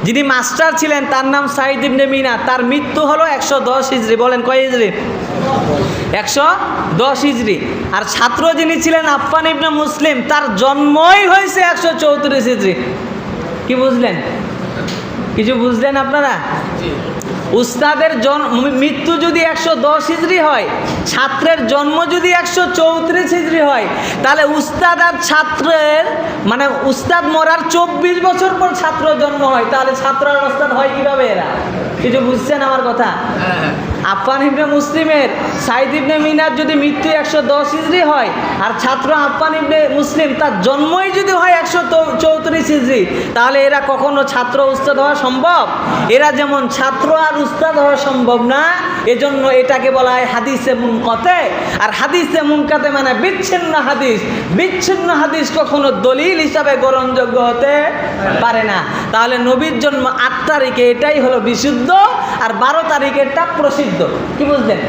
যিনি মাস্টার ছিলেন তার নাম সাইদ ইবনে মিনা, তার মৃত্যু হলো 110 হিজরি। বলেন কয় হিজরি? 110 হিজরি। আর ছাত্র যিনি ছিলেন আফফান ইবনে মুসলিম, তার জন্মই হয়েছে 134 হিজরি। কি বুঝলেন? কিছু বুঝলেন আপনারা? উস্তাদের মৃত্যু যদি 110 হিজরি হয়, ছাত্রের জন্ম যদি 134 হিজরি হয়, তাহলে উস্তাদ আর ছাত্রের মানে উস্তাদ মরার 24 বছর পর ছাত্র জন্ম হয়, তাহলে ছাত্র আর উস্তাদ হয় কিভাবে? এরা কিছু বুঝছেন আমার কথা? আফফান ইবনে মুসলিমের সাইদ ইবনে মিনার যদি মৃত্যু 110 হিজরি হয়, আর ছাত্র আফফান ইবনে মুসলিম তার জন্মই যদি হয় 134 হিজরি, তাহলে এরা কখনো ছাত্র উস্তাদ হওয়া সম্ভব? এরা যেমন ছাত্র আর উস্তাদ হওয়া সম্ভব না, এজন্য এটাকে বলা হয় হাদিসে মুনকাতে। আর হাদিসে মুনকাতে মানে বিচ্ছিন্ন হাদিস। বিচ্ছিন্ন হাদিস কখনো দলিল হিসাবে গ্রহণযোগ্য হতে পারে না। তাহলে নবীর জন্ম 8 তারিখে, এটাই হলো বিশুদ্ধ, আর 12 তারিখেরটা প্রসিদ্ধ। কি বুঝলেন?